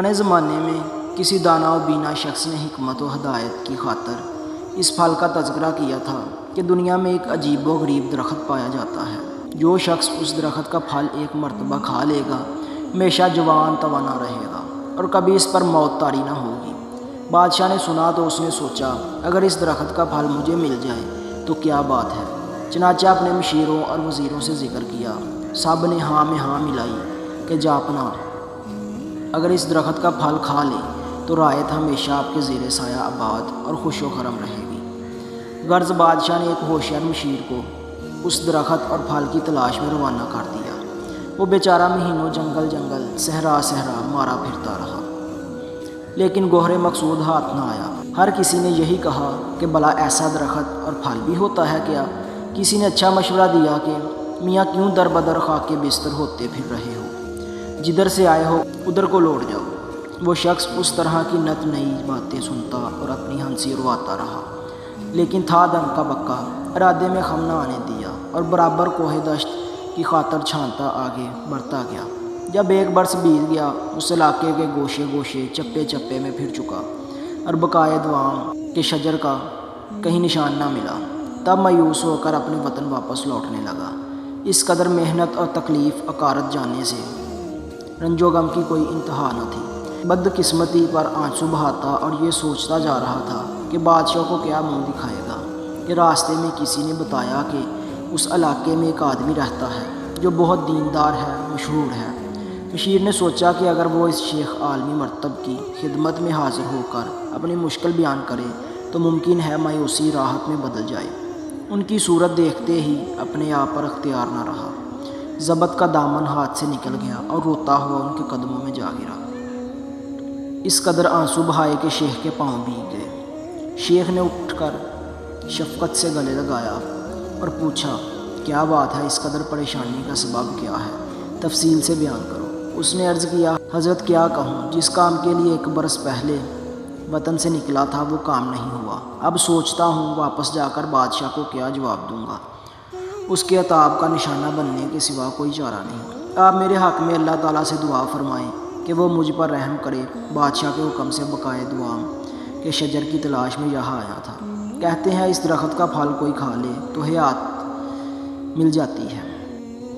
پرانے زمانے میں کسی دانا و بینا شخص نے حکمت و ہدایت کی خاطر اس پھل کا تذکرہ کیا تھا کہ دنیا میں ایک عجیب و غریب درخت پایا جاتا ہے۔ جو شخص اس درخت کا پھل ایک مرتبہ کھا لے گا ہمیشہ جوان توانا رہے گا اور کبھی اس پر موت طاری نہ ہوگی۔ بادشاہ نے سنا تو اس نے سوچا اگر اس درخت کا پھل مجھے مل جائے تو کیا بات ہے۔ چنانچہ اپنے مشیروں اور وزیروں سے ذکر کیا، سب نے ہاں میں ہاں ملائی کہ جاپنا اگر اس درخت کا پھل کھا لے تو رعیت ہمیشہ آپ کے زیر سایہ آباد اور خوش و خرم رہے گی۔ غرض بادشاہ نے ایک ہوشیار مشیر کو اس درخت اور پھل کی تلاش میں روانہ کر دیا۔ وہ بیچارہ مہینوں جنگل جنگل صحرا صحرا مارا پھرتا رہا، لیکن گوہر مقصود ہاتھ نہ آیا۔ ہر کسی نے یہی کہا کہ بھلا ایسا درخت اور پھل بھی ہوتا ہے کیا؟ کسی نے اچھا مشورہ دیا کہ میاں کیوں در بدر خاک کے بستر ہوتے پھر رہے ہو، جدھر سے آئے ہو ادھر کو لوٹ جاؤ۔ وہ شخص اس طرح کی نت نئی باتیں سنتا اور اپنی ہنسی اڑواتا رہا، لیکن تھا دم کا بکا، ارادے میں خم نہ آنے دیا اور برابر کوہ دشت کی خاطر چھانتا آگے بڑھتا گیا۔ جب ایک برس بیت گیا، اس علاقے کے گوشے گوشے چپے چپے میں پھر چکا اور بقائے دوام کے شجر کا کہیں نشان نہ ملا۔ تب مایوس ہو کر اپنے وطن واپس لوٹنے لگا۔ اس قدر محنت اور تکلیف عقارت جانے سے رنج و غم کی کوئی انتہا نہ تھی۔ بدقسمتی پر آنسو بہاتا اور یہ سوچتا جا رہا تھا کہ بادشاہ کو کیا منہ دکھائے گا کہ راستے میں کسی نے بتایا کہ اس علاقے میں ایک آدمی رہتا ہے جو بہت دیندار ہے، مشہور ہے۔ مشیر نے سوچا کہ اگر وہ اس شیخ عالمی مرتب کی خدمت میں حاضر ہو کر اپنی مشکل بیان کرے تو ممکن ہے مایوسی راحت میں بدل جائے۔ ان کی صورت دیکھتے ہی اپنے آپ پر اختیار نہ رہا، ضبط کا دامن ہاتھ سے نکل گیا اور روتا ہوا ان کے قدموں میں جا گرا۔ اس قدر آنسو بہائے کہ شیخ کے پاؤں بھیگ گئے۔ شیخ نے اٹھ کر شفقت سے گلے لگایا اور پوچھا، کیا بات ہے؟ اس قدر پریشانی کا سبب کیا ہے؟ تفصیل سے بیان کرو۔ اس نے عرض کیا، حضرت کیا کہوں، جس کام کے لیے 1 برس پہلے وطن سے نکلا تھا وہ کام نہیں ہوا۔ اب سوچتا ہوں واپس جا کر بادشاہ کو کیا جواب دوں گا۔ اس کے عتاب کا نشانہ بننے کے سوا کوئی چارہ نہیں۔ آپ میرے حق میں اللہ تعالیٰ سے دعا فرمائیں کہ وہ مجھ پر رحم کرے۔ بادشاہ کے حکم سے بقائے دوام کے شجر کی تلاش میں یہاں آیا تھا۔ کہتے ہیں اس درخت کا پھل کوئی کھا لے تو حیات مل جاتی ہے۔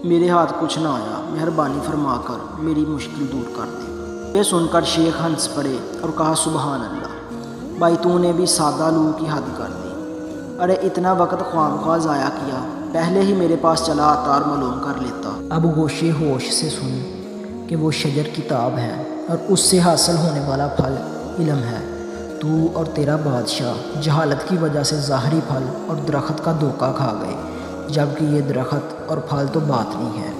میرے ہاتھ کچھ نہ آیا، مہربانی فرما کر میری مشکل دور کر دے۔ یہ سن کر شیخ ہنس پڑے اور کہا، سبحان اللہ، بھائی تو نے بھی سادہ لو کی حد کر دی۔ ارے اتنا وقت خواہ خواہ ضائع کیا، پہلے ہی میرے پاس چلا آتا اور معلوم کر لیتا۔ اب گوشے ہوش سے سن کہ وہ شجر کتاب ہے اور اس سے حاصل ہونے والا پھل علم ہے۔ تو اور تیرا بادشاہ جہالت کی وجہ سے ظاہری پھل اور درخت کا دھوکہ کھا گئے، جبکہ یہ درخت اور پھل تو باطنی ہے۔